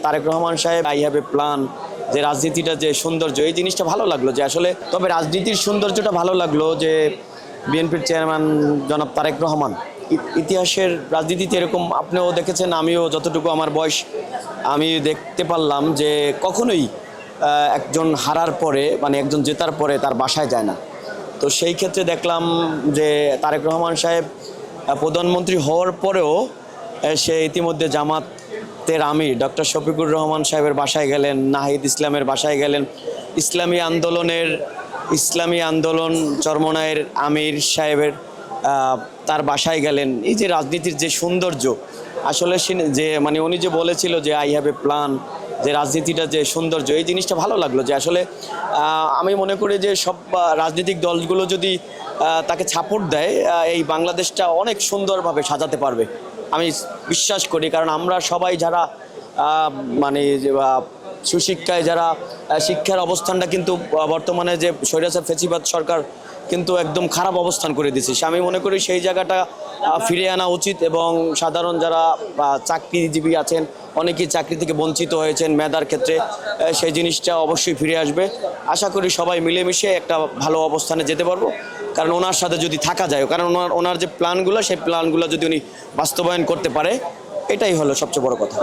তারেক রহমান সাহেব I have a plan, যে রাজনীতিটা যে সৌন্দর্য, এই জিনিসটা ভালো লাগলো যে আসলে, তবে রাজনীতির সৌন্দর্যটা ভালো লাগলো যে বিএনপির চেয়ারম্যান জনাব তারেক রহমান ইতিহাসের রাজনীতিতে এরকম আপনিও দেখেছেন, আমিও যতটুকু আমার বয়স আমি দেখতে পারলাম যে কখনোই একজন হারার পরে মানে একজন জেতার পরে তার বাসায় যায় না। তো সেই ক্ষেত্রে দেখলাম যে তারেক রহমান সাহেব প্রধানমন্ত্রী হওয়ার পরেও সে ইতিমধ্যে জামাতের আমির ডক্টর শফিকুর রহমান সাহেবের বাসায় গেলেন, নাহিদ ইসলামের বাসায় গেলেন, ইসলামী আন্দোলন চরমনায়ের আমির সাহেবের তার বাসায় গেলেন। এই যে রাজনীতির যে সৌন্দর্য, আসলে যে মানে উনি যে বলেছিল যে আই হ্যাভ এ প্ল্যান, যে রাজনীতিটা যে সৌন্দর্য, এই জিনিসটা ভালো লাগলো যে আসলে আমি মনে করি যে সব রাজনৈতিক দলগুলো যদি তাকে সাপোর্ট দেয়, এই বাংলাদেশটা অনেক সুন্দরভাবে সাজাতে পারবে আমি বিশ্বাস করি। কারণ আমরা সবাই যারা মানে সুশিক্ষায় যারা শিক্ষার অবস্থানটা কিন্তু বর্তমানে যে স্বৈরাচার ফ্যাসিবাদ সরকার কিন্তু একদম খারাপ অবস্থান করে দিয়েছে, আমি মনে করি সেই জায়গাটা ফিরে আনা উচিত। এবং সাধারণ যারা চাকরিজীবী আছেন, অনেকেই চাকরি থেকে বঞ্চিত হয়েছেন মেধার ক্ষেত্রে, সেই জিনিসটা অবশ্যই ফিরে আসবে। আশা করি সবাই মিলেমিশে একটা ভালো অবস্থানে যেতে পারবো, কারণ ওনার সাথে যদি থাকা যায়, কারণ ওনার যে প্ল্যানগুলো, সেই প্ল্যানগুলো যদি উনি বাস্তবায়ন করতে পারে, এটাই হলো সবচেয়ে বড় কথা।